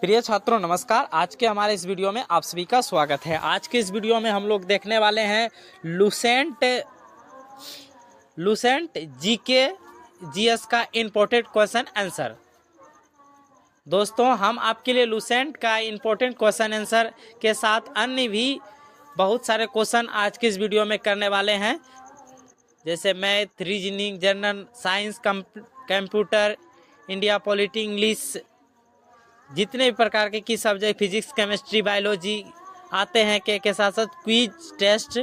प्रिय छात्रों नमस्कार। आज के हमारे इस वीडियो में आप सभी का स्वागत है। आज के इस वीडियो में हम लोग देखने वाले हैं लूसेंट जीके जीएस का इम्पोर्टेंट क्वेश्चन आंसर। दोस्तों हम आपके लिए लूसेंट का इम्पोर्टेंट क्वेश्चन आंसर के साथ अन्य भी बहुत सारे क्वेश्चन आज के इस वीडियो में करने वाले हैं, जैसे math, reasoning, general science, computer, India polity, English, जितने भी प्रकार के सब्जेक्ट, फिजिक्स, केमिस्ट्री, बायोलॉजी आते हैं के साथ साथ क्विज टेस्ट,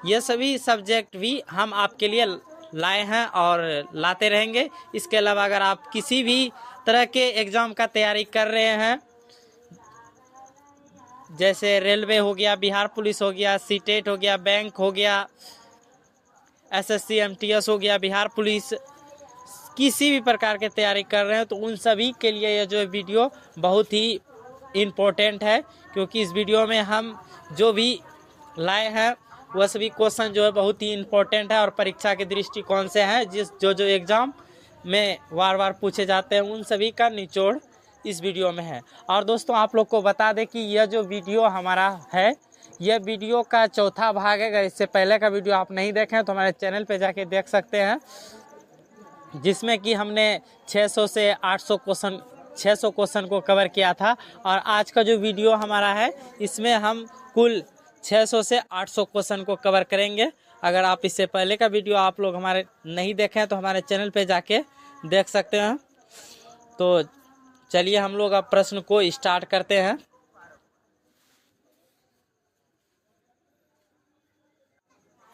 ये सभी सब्जेक्ट भी हम आपके लिए लाए हैं और लाते रहेंगे। इसके अलावा अगर आप किसी भी तरह के एग्ज़ाम का तैयारी कर रहे हैं, जैसे रेलवे हो गया, बिहार पुलिस हो गया, सीटेट हो गया, बैंक हो गया, एसएससी एमटीएस हो गया, बिहार पुलिस, किसी भी प्रकार के तैयारी कर रहे हैं तो उन सभी के लिए यह जो वीडियो बहुत ही इम्पोर्टेंट है, क्योंकि इस वीडियो में हम जो भी लाए हैं वह सभी क्वेश्चन जो है बहुत ही इम्पोर्टेंट है और परीक्षा के दृष्टिकोण से हैं, जो एग्ज़ाम में बार बार पूछे जाते हैं, उन सभी का निचोड़ इस वीडियो में है। और दोस्तों आप लोग को बता दें कि यह जो वीडियो हमारा है, यह वीडियो का चौथा भाग है। अगर इससे पहले का वीडियो आप नहीं देखें तो हमारे चैनल पे जाके देख सकते हैं, जिसमें कि हमने 600 से 800 क्वेश्चन को कवर किया था। और आज का जो वीडियो हमारा है, इसमें हम कुल 600 से 800 क्वेश्चन को कवर करेंगे। अगर आप इससे पहले का वीडियो आप लोग हमारे नहीं देखें तो हमारे चैनल पे जाके देख सकते हैं। तो चलिए हम लोग अब प्रश्न को स्टार्ट करते हैं।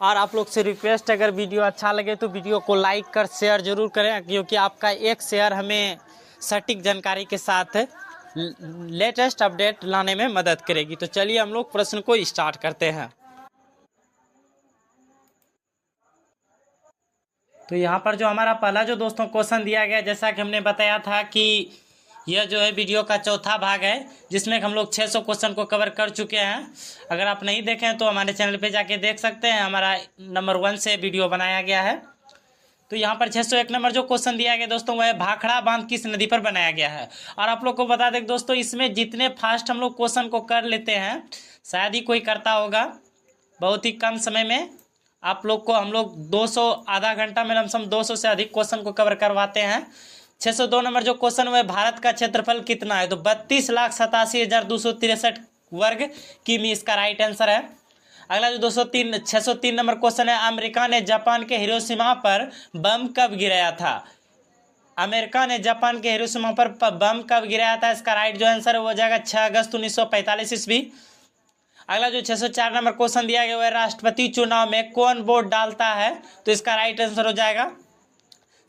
और आप लोग से रिक्वेस्ट, अगर वीडियो अच्छा लगे तो वीडियो को लाइक कर शेयर जरूर करें, क्योंकि आपका एक शेयर हमें सटीक जानकारी के साथ लेटेस्ट अपडेट लाने में मदद करेगी। तो चलिए हम लोग प्रश्न को स्टार्ट करते हैं। तो यहाँ पर जो हमारा पहला जो दोस्तों क्वेश्चन दिया गया, जैसा कि हमने बताया था कि यह जो है वीडियो का चौथा भाग है, जिसमें हम लोग 600 क्वेश्चन को कवर कर चुके हैं। अगर आप नहीं देखें तो हमारे चैनल पे जाके देख सकते हैं, हमारा नंबर 1 से वीडियो बनाया गया है। तो यहाँ पर 601 नंबर जो क्वेश्चन दिया गया दोस्तों, वह भाखड़ा बांध किस नदी पर बनाया गया है। और आप लोग को बता दें दोस्तों, इसमें जितने फास्ट हम लोग क्वेश्चन को कर लेते हैं, शायद ही कोई करता होगा। बहुत ही कम समय में आप लोग को हम लोग 200 आधा घंटा में लमसम 200 से अधिक क्वेश्चन को कवर करवाते हैं। 602 नंबर जो क्वेश्चन है, भारत का क्षेत्रफल कितना है, तो 32,87,263 वर्ग किमी इसका राइट आंसर है। अगला जो 603 नंबर क्वेश्चन है, अमेरिका ने जापान के हिरोशिमा पर बम कब गिराया था। अमेरिका ने जापान के हिरोशिमा पर बम कब गिराया था, इसका राइट जो आंसर है वो हो जाएगा 6 अगस्त 1945 ईस्वी। अगला जो 604 नंबर क्वेश्चन दिया गया है, राष्ट्रपति चुनाव में कौन वोट डालता है, तो इसका राइट आंसर हो जाएगा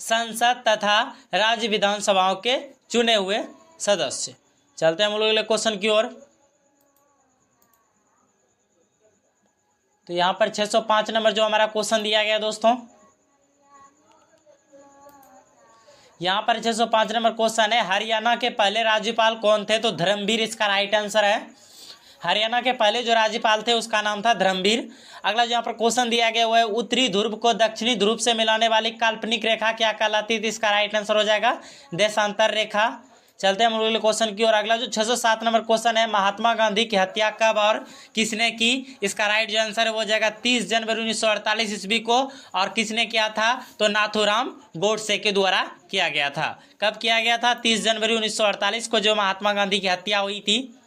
संसद तथा राज्य विधानसभाओं के चुने हुए सदस्य। चलते हैं हम लोग अगले क्वेश्चन की ओर। तो यहाँ पर 605 नंबर जो हमारा क्वेश्चन दिया गया दोस्तों, यहाँ पर 605 नंबर क्वेश्चन है, हरियाणा के पहले राज्यपाल कौन थे, तो धर्मवीर इसका राइट आंसर है। हरियाणा के पहले जो राज्यपाल थे उसका नाम था धर्मवीर। अगला जो यहाँ पर क्वेश्चन दिया गया वो है, उत्तरी ध्रुव को दक्षिणी ध्रुव से मिलाने वाली काल्पनिक रेखा क्या कहलाती थी, इसका राइट आंसर हो जाएगा देशांतर रेखा। चलते हैं हम लोग अगले क्वेश्चन की ओर। अगला जो 607 नंबर क्वेश्चन है, महात्मा गांधी की हत्या कब और किसने की, इसका राइट जो आंसर है वो हो जाएगा 30 जनवरी 1948 ईस्वी को। और किसने किया था, तो नाथूराम गोडसे के द्वारा किया गया था। कब किया गया था, 30 जनवरी 1948 को जो महात्मा गांधी की हत्या हुई थी।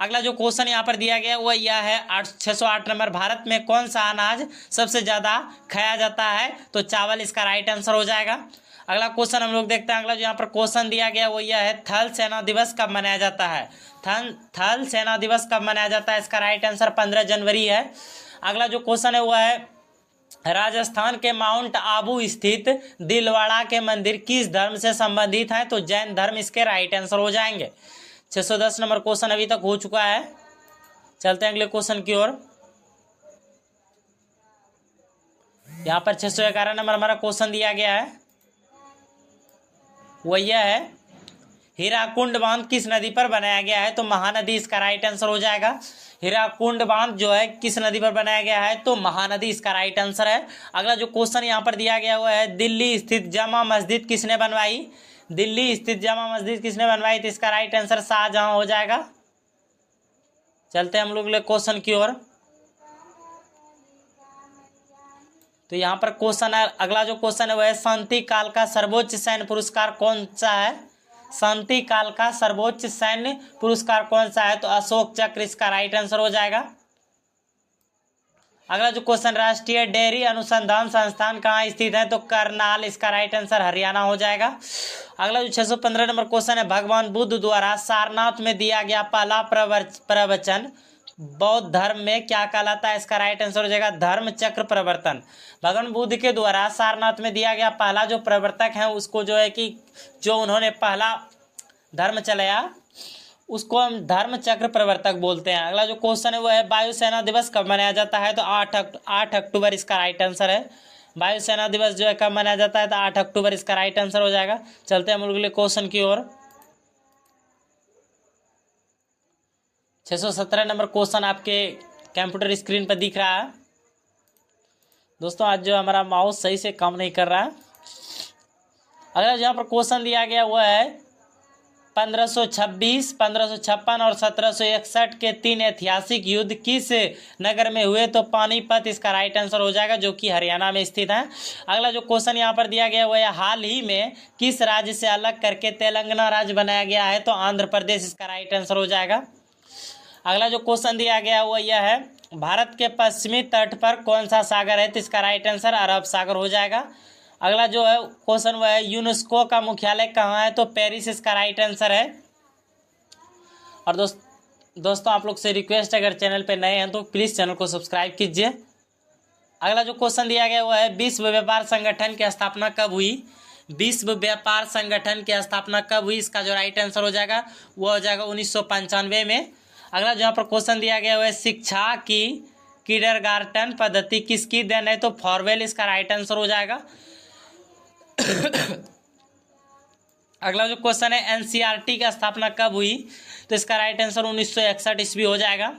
अगला जो क्वेश्चन यहाँ पर दिया गया वो यह है 608 नंबर, भारत में कौन सा अनाज सबसे ज़्यादा खाया जाता है, तो चावल इसका राइट आंसर हो जाएगा। अगला क्वेश्चन हम लोग देखते हैं। अगला जो यहाँ पर क्वेश्चन दिया गया वो यह है, थल सेना दिवस कब मनाया जाता है। थल सेना दिवस कब मनाया जाता है, इसका राइट आंसर 15 जनवरी है। अगला जो क्वेश्चन है वह है, राजस्थान के माउंट आबू स्थित दिलवाड़ा के मंदिर किस धर्म से संबंधित है, तो जैन धर्म इसके राइट आंसर हो जाएंगे। 610 नंबर क्वेश्चन अभी तक हो चुका है। चलते हैं अगले क्वेश्चन की ओर। यहाँ पर 611 नंबर हमारा क्वेश्चन दिया गया है, वो यह है, हीराकुंड बांध किस नदी पर बनाया गया है, तो महानदी इसका राइट आंसर हो जाएगा। हीराकुंड बांध जो है किस नदी पर बनाया गया है, तो महानदी इसका राइट आंसर है। अगला जो क्वेश्चन यहाँ पर दिया गया हुआ है, दिल्ली स्थित जामा मस्जिद किसने बनवाई, दिल्ली स्थित जामा मस्जिद किसने बनवाई? तो इसका राइट आंसर शाहजहां हो जाएगा। चलते हैं हम लोग क्वेश्चन की ओर। तो यहाँ पर क्वेश्चन है, अगला जो क्वेश्चन है वह है शांति काल का सर्वोच्च सैन्य पुरस्कार कौन सा है? शांति काल का सर्वोच्च सैन्य पुरस्कार कौन सा है? तो अशोक चक्र इसका राइट आंसर हो जाएगा। अगला जो क्वेश्चन, राष्ट्रीय डेयरी अनुसंधान संस्थान कहाँ स्थित है? तो करनाल इसका राइट आंसर हरियाणा हो जाएगा। अगला जो 615 नंबर क्वेश्चन है, भगवान बुद्ध द्वारा सारनाथ में दिया गया पहला प्रवचन बौद्ध धर्म में क्या कहलाता है? इसका राइट आंसर हो जाएगा धर्म चक्र प्रवर्तन। भगवान बुद्ध के द्वारा सारनाथ में दिया गया पहला जो प्रवर्तक है उसको जो है कि जो उन्होंने पहला धर्म चलाया उसको हम धर्म चक्र प्रवर्तक बोलते हैं। अगला जो क्वेश्चन है वो है वायुसेना दिवस कब मनाया जाता है? तो 8 अक्टूबर इसका राइट आंसर है। वायुसेना दिवस जो है कब मनाया जाता है? तो 8 अक्टूबर इसका राइट आंसर हो जाएगा। चलते हैं हम लोग क्वेश्चन की ओर। 617 नंबर क्वेश्चन आपके कंप्यूटर स्क्रीन पर दिख रहा है। दोस्तों आज जो हमारा माउस सही से काम नहीं कर रहा है। अगला जहाँ पर क्वेश्चन दिया गया वो है 1526, 1556 और 1761 के 3 ऐतिहासिक युद्ध किस नगर में हुए? तो पानीपत इसका राइट आंसर हो जाएगा, जो कि हरियाणा में स्थित है। अगला जो क्वेश्चन यहाँ पर दिया गया वो है हाल ही में किस राज्य से अलग करके तेलंगाना राज्य बनाया गया है? तो आंध्र प्रदेश इसका राइट आंसर हो जाएगा। अगला जो क्वेश्चन दिया गया वो यह है भारत के पश्चिमी तट पर कौन सा सागर है? तो इसका राइट आंसर अरब सागर हो जाएगा। अगला जो है क्वेश्चन वह है यूनेस्को का मुख्यालय कहाँ है? तो पेरिस इसका राइट आंसर है। और दोस्तों आप लोग से रिक्वेस्ट है, अगर चैनल पे नए हैं तो प्लीज़ चैनल को सब्सक्राइब कीजिए। अगला जो क्वेश्चन दिया गया वो है विश्व व्यापार संगठन की स्थापना कब हुई? विश्व व्यापार संगठन की स्थापना कब हुई? इसका जो राइट आंसर हो जाएगा वो हो जाएगा 1995 में। अगला जहाँ पर क्वेश्चन दिया गया वो है शिक्षा की किंडरगार्टन पद्धति किसकी देन है? तो फॉरवेल इसका राइट आंसर हो जाएगा। अगला जो क्वेश्चन है एनसीईआरटी की स्थापना कब हुई? तो इसका राइट आंसर 1961 ईस्वी हो जाएगा।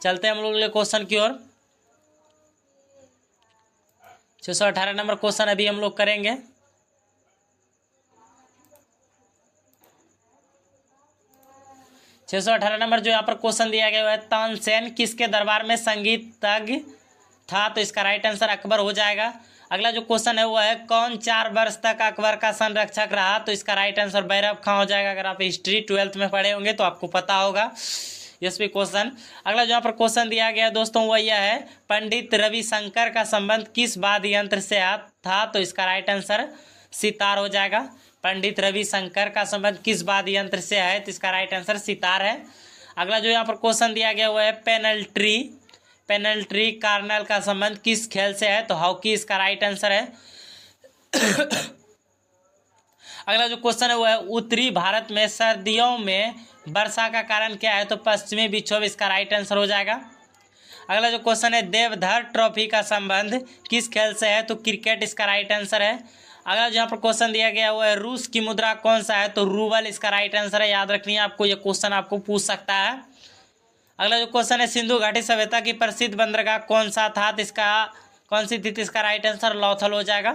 चलते हैं हम लोग क्वेश्चन की ओर। 618 नंबर क्वेश्चन अभी हम लोग करेंगे। छः सौ 18 नंबर जो यहाँ पर क्वेश्चन दिया गया है तानसेन किसके दरबार में संगीतज्ञ था? तो इसका राइट आंसर अकबर हो जाएगा। अगला जो क्वेश्चन है वो है कौन 4 वर्ष तक अकबर का संरक्षक रहा? तो इसका राइट आंसर बैरब खां हो जाएगा। अगर आप हिस्ट्री 12th में पढ़े होंगे तो आपको पता होगा यस भी क्वेश्चन। अगला जो यहाँ पर क्वेश्चन दिया गया दोस्तों वो यह है पंडित रविशंकर का संबंध किस वाद्य यंत्र से था? तो इसका राइट आंसर सितार हो जाएगा। पंडित रविशंकर का संबंध किस वाद्य यंत्र से है? तो इसका राइट आंसर सितार है। अगला जो यहाँ पर क्वेश्चन दिया गया वो है पेनल्ट्री कार्नल का संबंध किस खेल से है? तो हॉकी इसका राइट आंसर है। अगला जो क्वेश्चन है वो है उत्तरी भारत में सर्दियों में वर्षा का कारण क्या है? तो पश्चिमी विक्षोभ इसका राइट आंसर हो जाएगा। अगला जो क्वेश्चन है देवधर ट्रॉफी का संबंध किस खेल से है? तो क्रिकेट इसका राइट आंसर है। अगला जो यहाँ पर क्वेश्चन दिया गया वो है रूस की मुद्रा कौन सा है? तो रूबल इसका राइट आंसर है। याद रखनी है आपको, ये क्वेश्चन आपको पूछ सकता है। अगला जो क्वेश्चन है सिंधु घाटी सभ्यता की प्रसिद्ध बंदरगाह कौन सा था? तो इसका कौन सी थी? तो इसका राइट आंसर लौथल हो जाएगा।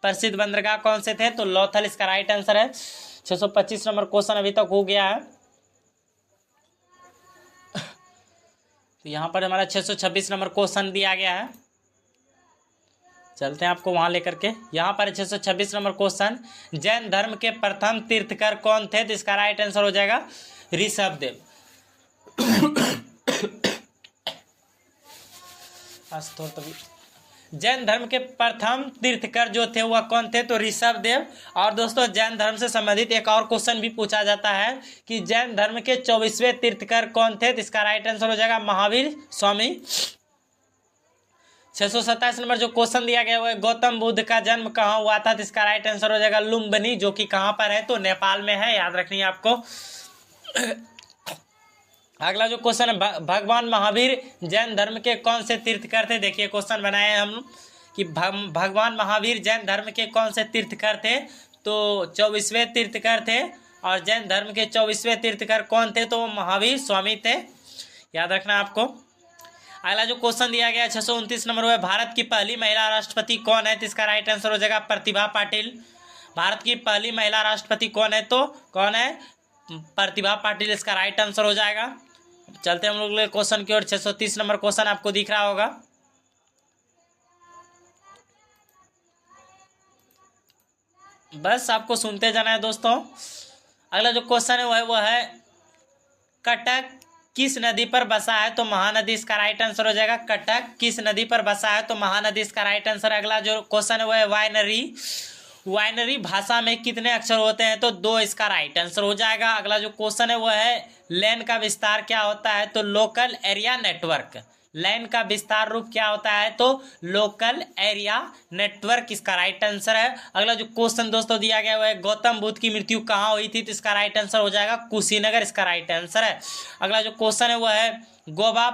प्रसिद्ध बंदरगाह कौन से थे? तो लौथल इसका राइट आंसर है। 625 नंबर क्वेश्चन अभी तक हो गया है। तो यहाँ पर हमारा 626 नंबर क्वेश्चन दिया गया है। चलते हैं आपको वहां लेकर के। यहाँ पर 626 नंबर क्वेश्चन जैन धर्म के प्रथम तीर्थकर कौन थे? तो इसका राइट आंसर हो जाएगा ऋषभदेव। जैन धर्म के प्रथम तीर्थकर जो थे वह कौन थे? तो ऋषभदेव। और दोस्तों जैन धर्म से संबंधित एक और क्वेश्चन भी पूछा जाता है कि जैन धर्म के 24वें तीर्थकर कौन थे? तो इसका राइट आंसर हो जाएगा महावीर स्वामी। 627 नंबर जो क्वेश्चन दिया गया है गौतम बुद्ध का जन्म कहाँ हुआ था? तो इसका राइट आंसर हो जाएगा लुम्बिनी, जो कि कहाँ पर है? तो नेपाल में है। याद रखनी है आपको। अगला जो क्वेश्चन है भगवान महावीर जैन धर्म के कौन से तीर्थकर थे? देखिए क्वेश्चन बनाए हैं हम कि भगवान महावीर जैन धर्म के कौन से तीर्थकर थे? तो 24वें तीर्थकर थे। और जैन धर्म के 24वें तीर्थकर कौन थे? तो महावीर स्वामी थे। याद रखना आपको। अगला जो क्वेश्चन दिया गया 629 नंबर है भारत की पहली महिला राष्ट्रपति कौन है? तो इसका राइट आंसर हो जाएगा प्रतिभा पाटिल। भारत की पहली महिला राष्ट्रपति कौन है, तो कौन है, प्रतिभा पाटिल इसका राइट आंसर हो जाएगा। चलते हम लोग क्वेश्चन की ओर। 630 नंबर क्वेश्चन आपको दिख रहा होगा। बस आपको सुनते जाना है दोस्तों। अगला जो क्वेश्चन है वो है कटक किस नदी पर बसा है, तो महानदी इसका राइट आंसर हो जाएगा। कटक किस नदी पर बसा है, तो महानदी इसका राइट आंसर। अगला जो क्वेश्चन है वो है वाइनरी। वाइनरी भाषा में कितने अक्षर होते हैं, तो 2 इसका राइट आंसर हो जाएगा। अगला जो क्वेश्चन है वो है लैन का विस्तार क्या होता है, तो लोकल एरिया नेटवर्क। लैन का विस्तार रूप क्या होता है, तो लोकल एरिया नेटवर्क इसका राइट आंसर है। अगला जो क्वेश्चन दोस्तों दिया गया है गौतम बुद्ध की मृत्यु कहाँ हुई थी, तो इसका राइट आंसर हो जाएगा कुशीनगर इसका राइट आंसर है। अगला जो क्वेश्चन है वो है गोवा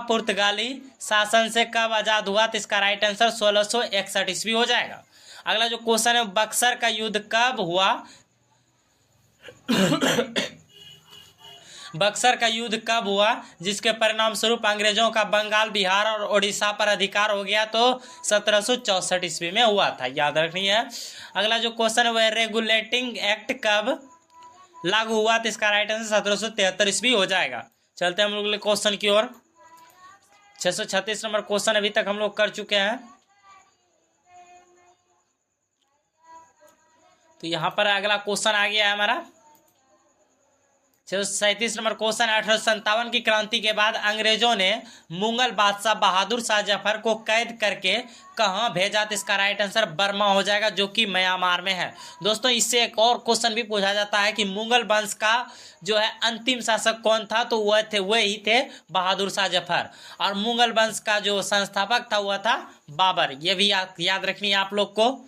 पुर्तगाली शासन से कब आजाद हुआ, तो इसका राइट आंसर 1661 ईस्वी हो जाएगा। अगला जो क्वेश्चन है बक्सर का युद्ध कब हुआ, बक्सर का युद्ध कब हुआ जिसके परिणाम स्वरूप अंग्रेजों का बंगाल, बिहार और उड़ीसा पर अधिकार हो गया, तो 1764 ईस्वी में हुआ था, याद रखनी है। अगला जो क्वेश्चन है वह रेगुलेटिंग एक्ट कब लागू हुआ, तो इसका राइट आंसर 1773 ईस्वी हो जाएगा। चलते हम लोग क्वेश्चन की ओर। 636 नंबर क्वेश्चन अभी तक हम लोग कर चुके हैं। तो यहां पर अगला क्वेश्चन आ गया है हमारा 637 नंबर क्वेश्चन। 1857 की क्रांति के बाद अंग्रेजों ने मुगल बादशाह बहादुर शाह जफर को कैद करके कहां भेजा, तो इसका राइट आंसर बर्मा हो जाएगा, जो कि म्यांमार में है। दोस्तों इससे एक और क्वेश्चन भी पूछा जाता है कि मुगल वंश का जो है अंतिम शासक कौन था, तो वही थे बहादुर शाह जफर। और मुगल वंश का जो संस्थापक था वह था बाबर। ये भी याद रखनी है आप लोग को।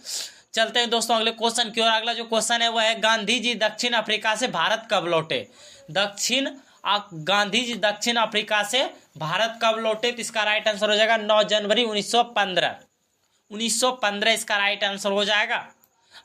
चलते हैं दोस्तों अगले क्वेश्चन की ओर। अगला जो क्वेश्चन है वह है गांधी जी दक्षिण अफ्रीका से भारत कब लौटे। गांधी जी दक्षिण अफ्रीका से भारत कब लौटे, तो इसका राइट आंसर हो जाएगा 9 जनवरी 1915 इसका राइट आंसर हो जाएगा।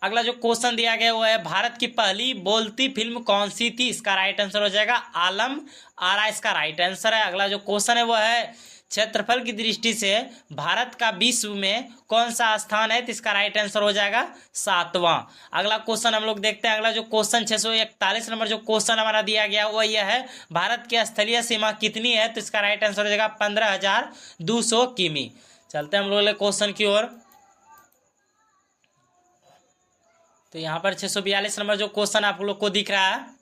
अगला जो क्वेश्चन दिया गया वो है भारत की पहली बोलती फिल्म कौन सी थी, इसका राइट आंसर हो जाएगा आलम आरा इसका राइट आंसर है। अगला जो क्वेश्चन है वो है क्षेत्रफल की दृष्टि से भारत का विश्व में कौन सा स्थान है, तो इसका राइट आंसर हो जाएगा 7वां। अगला क्वेश्चन हम लोग देखते हैं। अगला जो क्वेश्चन 641 नंबर जो क्वेश्चन हमारा दिया गया वो यह है भारत की स्थलीय सीमा कितनी है, तो इसका राइट आंसर हो जाएगा 15,200 किमी। चलते हैं हम लोग क्वेश्चन की ओर। तो यहाँ पर 642 नंबर जो क्वेश्चन आप लोग को दिख रहा है,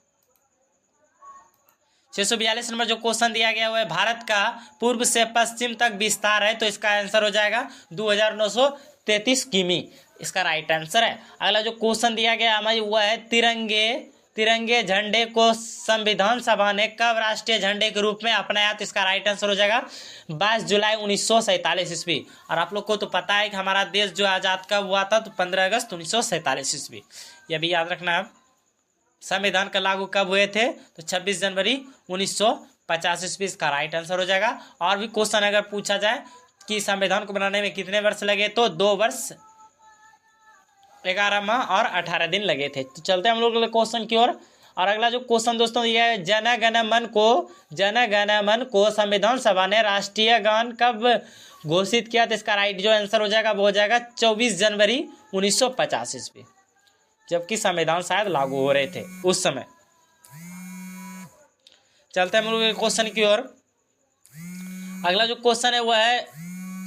642 नंबर जो क्वेश्चन दिया गया हुआ है भारत का पूर्व से पश्चिम तक विस्तार है, तो इसका आंसर हो जाएगा 2933 किमी इसका राइट आंसर है। अगला जो क्वेश्चन दिया गया हमारी वह है तिरंगे झंडे को संविधान सभा ने कब राष्ट्रीय झंडे के रूप में अपनाया, तो इसका राइट आंसर हो जाएगा 22 जुलाई 1947 ईस्वी। और आप लोग को तो पता है कि हमारा देश जो आज़ाद कब हुआ था, तो 15 अगस्त 1947 ईस्वी। यह भी याद रखना है। संविधान का लागू कब हुए थे, तो 26 जनवरी 1950 ईस्वी इसका राइट आंसर हो जाएगा। और भी क्वेश्चन अगर पूछा जाए कि संविधान को बनाने में कितने वर्ष लगे, तो 2 वर्ष 11 माह और 18 दिन लगे थे। तो चलते हैं हम लोग क्वेश्चन की ओर। और अगला जो क्वेश्चन दोस्तों ये है जन गण मन को संविधान सभा ने राष्ट्रीय गान कब घोषित किया, तो इसका राइट जो आंसर हो जाएगा वो हो जाएगा 24 जनवरी 1950 ईस्वी, जबकि संविधान शायद लागू हो रहे थे उस समय। चलते हैं हम लोग क्वेश्चन की ओर। अगला जो क्वेश्चन है वह है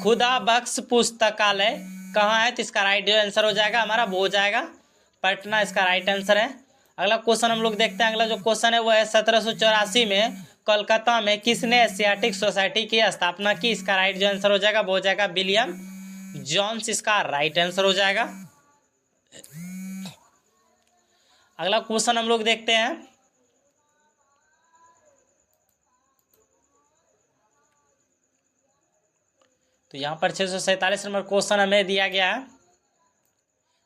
खुदा बख्श पुस्तकालय कहाँ है, तो इसका राइट जो आंसर हो जाएगा हमारा वो हो जाएगा पटना इसका राइट आंसर है। अगला क्वेश्चन हम लोग देखते हैं। अगला जो क्वेश्चन है वह है 1784 में कोलकाता में किसने एशियाटिक सोसाइटी की स्थापना की, इसका राइट जो आंसर हो जाएगा वो हो जाएगा विलियम जॉन्स इसका राइट आंसर हो जाएगा। अगला क्वेश्चन हम लोग देखते हैं। तो यहाँ पर 647 नंबर क्वेश्चन हमें दिया गया है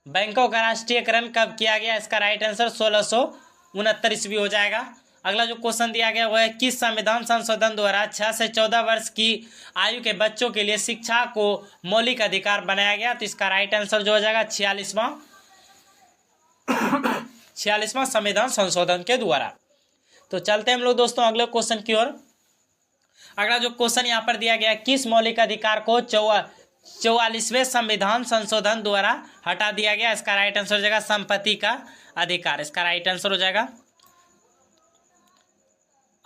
बैंकों का राष्ट्रीयकरण कब किया गया, इसका राइट आंसर 1669 ईस्वी हो जाएगा। अगला जो क्वेश्चन दिया गया वह है किस संविधान संशोधन द्वारा 6 से 14 वर्ष की आयु के बच्चों के लिए शिक्षा को मौलिक अधिकार बनाया गया, तो इसका राइट आंसर जो हो जाएगा 46वां संविधान संशोधन के द्वारा। तो चलते हैं हम लोग दोस्तों अगले क्वेश्चन की ओर। अगला जो क्वेश्चन यहाँ पर दिया गया किस मौलिक अधिकार को 44वें संविधान संशोधन द्वारा हटा दिया गया। इसका राइट आंसर हो जाएगा संपत्ति का अधिकार। इसका राइट आंसर हो जाएगा।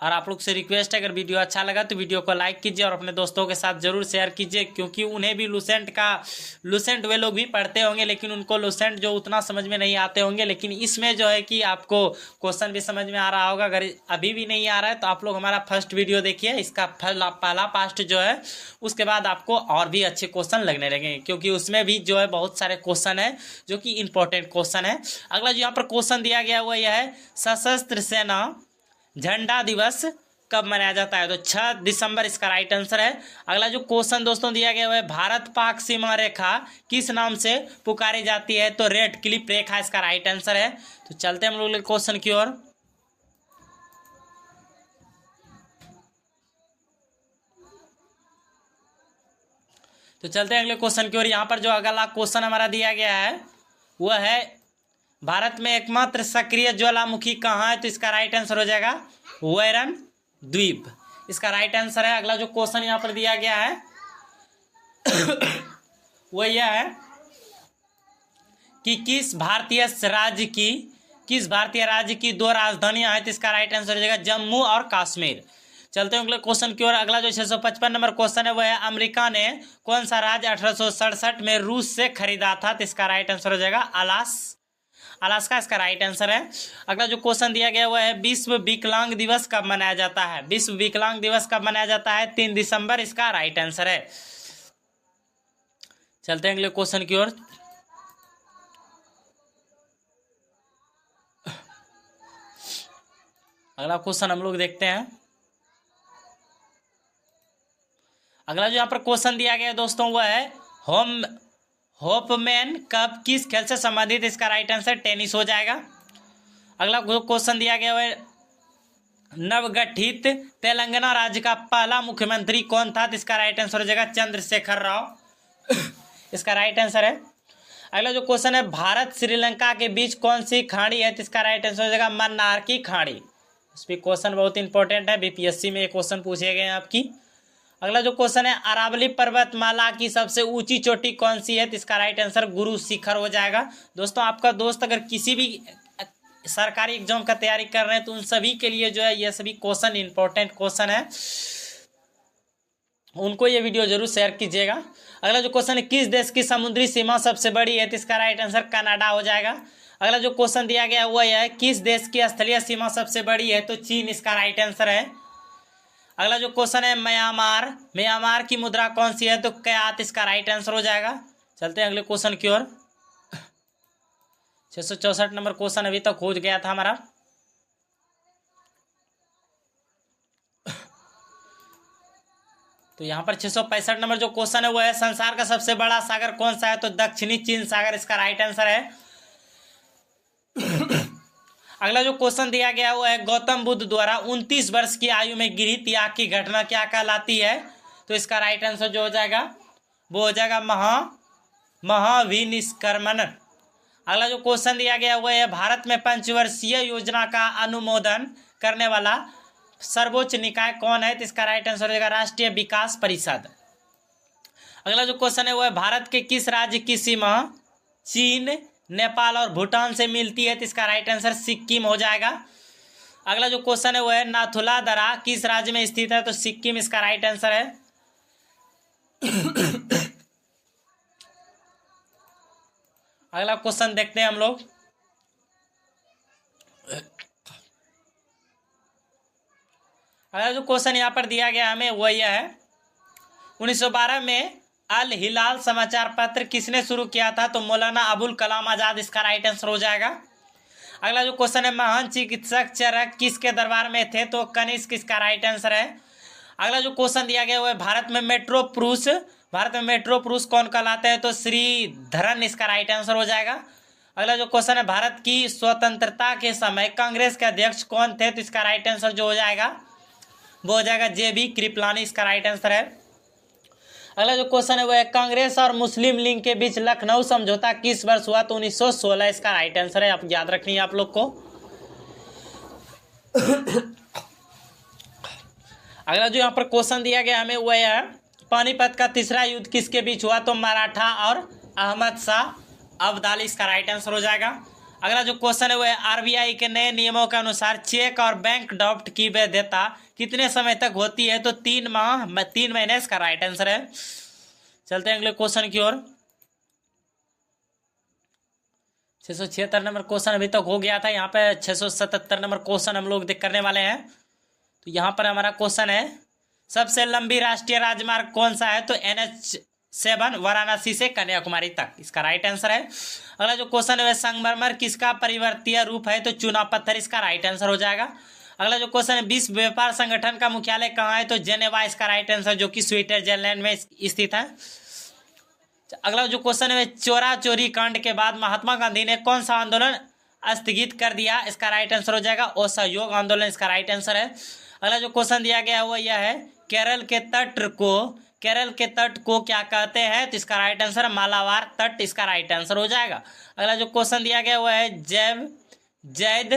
और आप लोग से रिक्वेस्ट है, अगर वीडियो अच्छा लगा तो वीडियो को लाइक कीजिए और अपने दोस्तों के साथ जरूर शेयर कीजिए, क्योंकि उन्हें भी लुसेंट वे लोग भी पढ़ते होंगे, लेकिन उनको लुसेंट जो उतना समझ में नहीं आते होंगे। लेकिन इसमें जो है कि आपको क्वेश्चन भी समझ में आ रहा होगा। अगर अभी भी नहीं आ रहा है तो आप लोग हमारा फर्स्ट वीडियो देखिए, इसका पहला पार्ट जो है, उसके बाद आपको और भी अच्छे क्वेश्चन लगने लगेंगे, क्योंकि उसमें भी जो है बहुत सारे क्वेश्चन है जो कि इंपॉर्टेंट क्वेश्चन है। अगला जो यहाँ पर क्वेश्चन दिया गया हुआ यह है, सशस्त्र सेना झंडा दिवस कब मनाया जाता है? तो 6 दिसंबर इसका राइट आंसर है। अगला जो क्वेश्चन दोस्तों दिया गया है, भारत पाक सीमा रेखा किस नाम से पुकारी जाती है? तो रेड क्लिफ रेखा इसका राइट आंसर है। तो चलते हैं हम लोग क्वेश्चन की ओर। तो चलते हैं अगले क्वेश्चन की ओर। यहाँ पर जो अगला क्वेश्चन हमारा दिया गया है वह है, भारत में एकमात्र सक्रिय ज्वालामुखी कहाँ है? तो इसका राइट आंसर हो जाएगा वैरन द्वीप। इसका राइट आंसर है। अगला जो क्वेश्चन यहाँ पर दिया गया है वह यह है कि किस भारतीय राज्य की 2 राजधानियां हैं? तो इसका राइट आंसर हो जाएगा जम्मू और कश्मीर। चलते हैं अगले क्वेश्चन की ओर। अगला जो 655 नंबर क्वेश्चन है वह है, अमेरिका ने कौन सा राज्य 1867 में रूस से खरीदा था? तो इसका राइट आंसर हो जाएगा अलास्का इसका राइट आंसर है। अगला जो क्वेश्चन दिया गया हुआ है, विश्व विकलांग दिवस कब मनाया जाता है? विश्व विकलांग दिवस कब मनाया जाता है? 3 दिसंबर इसका राइट आंसर है। चलते हैं अगले क्वेश्चन की ओर। अगला क्वेश्चन हम लोग देखते हैं। अगला जो यहाँ पर क्वेश्चन दिया गया है दोस्तों वह है, होपमैन कप किस खेल से संबंधित? इसका राइट आंसर टेनिस हो जाएगा। अगला क्वेश्चन दिया गया है, नवगठित तेलंगाना राज्य का पहला मुख्यमंत्री कौन था? तो इसका राइट आंसर हो जाएगा चंद्रशेखर राव। इसका राइट आंसर है। अगला जो क्वेश्चन है, भारत श्रीलंका के बीच कौन सी खाड़ी है? तो इसका राइट आंसर हो जाएगा मन्नार की खाड़ी। इस पर क्वेश्चन बहुत इंपॉर्टेंट है, बीपीएससी में क्वेश्चन पूछे गए हैं आपकी। अगला जो क्वेश्चन है, अरावली पर्वतमाला की सबसे ऊंची चोटी कौन सी है? तो इसका राइट आंसर गुरु शिखर हो जाएगा। दोस्तों आपका दोस्त अगर किसी भी सरकारी एग्जाम का तैयारी कर रहे हैं तो उन सभी के लिए जो है ये सभी क्वेश्चन इंपॉर्टेंट क्वेश्चन है, उनको ये वीडियो जरूर शेयर कीजिएगा। अगला जो क्वेश्चन है, किस देश की समुद्री सीमा सबसे बड़ी है? तो इसका राइट आंसर कनाडा हो जाएगा। अगला जो क्वेश्चन दिया गया हुआ है, किस देश की स्थलीय सीमा सबसे बड़ी है? तो चीन इसका राइट आंसर है। अगला जो क्वेश्चन है, म्यांमार की मुद्रा कौन सी है? तो क्यात इसका राइट आंसर हो जाएगा। चलते हैं अगले क्वेश्चन की ओर। 664 नंबर क्वेश्चन अभी तक हो गया था हमारा। तो यहाँ पर 665 नंबर जो क्वेश्चन है वो है, संसार का सबसे बड़ा सागर कौन सा है? तो दक्षिणी चीन सागर इसका राइट आंसर है। अगला जो क्वेश्चन दिया गया हुआ है, गौतम बुद्ध द्वारा 29 वर्ष की आयु में गिरी त्याग की घटना क्या कहलाती है? तो इसका राइट आंसर जो हो जाएगा वो हो जाएगा महाविनिष्क्रमण। अगला जो क्वेश्चन दिया गया हुआ है, भारत में पंचवर्षीय योजना का अनुमोदन करने वाला सर्वोच्च निकाय कौन है? तो इसका राइट आंसर हो जाएगा राष्ट्रीय विकास परिषद। अगला जो क्वेश्चन है वो है, भारत के किस राज्य की सीमा चीन, नेपाल और भूटान से मिलती है? तो इसका राइट आंसर सिक्किम हो जाएगा। अगला जो क्वेश्चन है वो है, नाथुला दर्रा किस राज्य में स्थित है? तो सिक्किम इसका राइट आंसर है। अगला क्वेश्चन देखते हैं हम लोग। अगला जो क्वेश्चन यहाँ पर दिया गया हमें वो यह है, 1912 में अल हिलाल समाचार पत्र किसने शुरू किया था? तो मौलाना अबुल कलाम आजाद इसका राइट आंसर हो जाएगा। अगला जो क्वेश्चन है, महान चिकित्सक चरक किसके दरबार में थे? तो कनिष्क इसका राइट आंसर है। अगला जो क्वेश्चन दिया गया वो है, भारत में मेट्रो पुरुष कौन कहलाते हैं? तो श्रीधरन इसका राइट आंसर हो जाएगा। अगला जो क्वेश्चन है, भारत की स्वतंत्रता के समय कांग्रेस के अध्यक्ष कौन थे? तो इसका राइट आंसर जो हो जाएगा वो हो जाएगा JB कृपलानी इसका राइट आंसर है। अगला जो क्वेश्चन है वो है, कांग्रेस और मुस्लिम लीग के बीच लखनऊ समझौता किस वर्ष हुआ? तो 1916 इसका राइट आंसर है। आप याद रखनी है आप लोग को। अगला जो यहाँ पर क्वेश्चन दिया गया हमें वो है, पानीपत का तीसरा युद्ध किसके बीच हुआ? तो मराठा और अहमद शाह अब्दाली, इसका राइट आंसर हो जाएगा। अगला जो क्वेश्चन है वो है आरबीआई के नए नियमों के अनुसार चेक और बैंक ड्राफ्ट की वैधता कितने समय तक होती है? तो 3 महीने, इसका राइट आंसर है। चलते हैं अगले क्वेश्चन की ओर। 676 नंबर क्वेश्चन अभी तक हो गया था। यहाँ पे 677 नंबर क्वेश्चन हम लोग करने वाले हैं। तो यहाँ पर हमारा क्वेश्चन है सबसे लंबी राष्ट्रीय राजमार्ग कौन सा है? तो NH7 वाराणसी से कन्याकुमारी तक, इसका राइट आंसर है। अगला जो क्वेश्चन है संगमरमर किसका परिवर्तीय रूप है? तो चूना पत्थर, इसका राइट आंसर हो जाएगा। अगला जो क्वेश्चन है विश्व व्यापार संगठन का मुख्यालय कहाँ है? तो जेनेवा, इसका राइट आंसर, जो कि स्विट्जरलैंड में स्थित है। अगला जो क्वेश्चन है चोरा चोरी कांड के बाद महात्मा गांधी ने कौन सा आंदोलन स्थगित कर दिया? इसका राइट आंसर हो जाएगा असहयोग आंदोलन, इसका राइट आंसर है। अगला जो क्वेश्चन दिया गया है वो यह है केरल के तट को क्या कहते हैं? तो इसका राइट आंसर मालाबार तट, इसका राइट आंसर हो जाएगा। अगला जो क्वेश्चन दिया गया वो है जैद